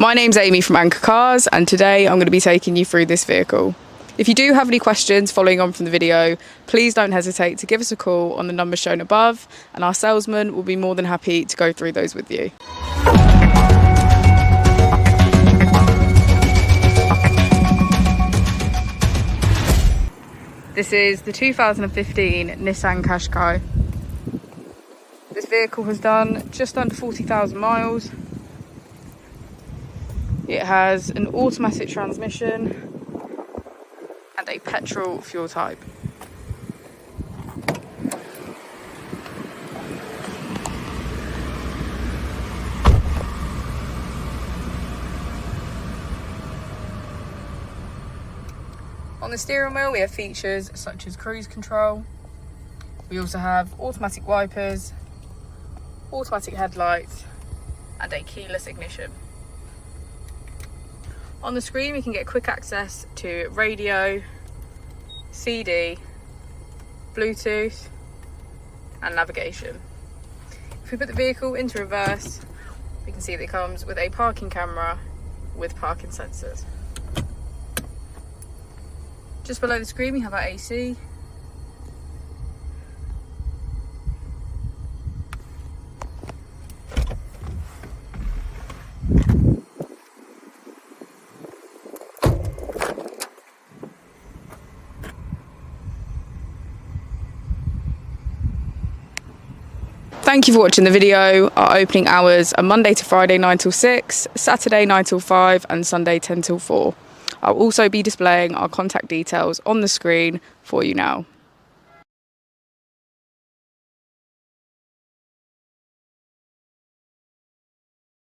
My name's Amy from Anchor Cars, and today I'm going to be taking you through this vehicle. If you do have any questions following on from the video, please don't hesitate to give us a call on the number shown above, and our salesman will be more than happy to go through those with you. This is the 2015 Nissan Qashqai. This vehicle has done just under 40,000 miles. It has an automatic transmission and a petrol fuel type. On the steering wheel we have features such as cruise control. We also have automatic wipers, automatic headlights and a keyless ignition. On the screen we can get quick access to radio, CD, Bluetooth and navigation. If we put the vehicle into reverse, we can see that it comes with a parking camera with parking sensors. Just below the screen we have our AC. Thank you for watching the video. Our opening hours are Monday to Friday 9 till 6, Saturday 9 till 5 and Sunday 10 till 4. I'll also be displaying our contact details on the screen for you now.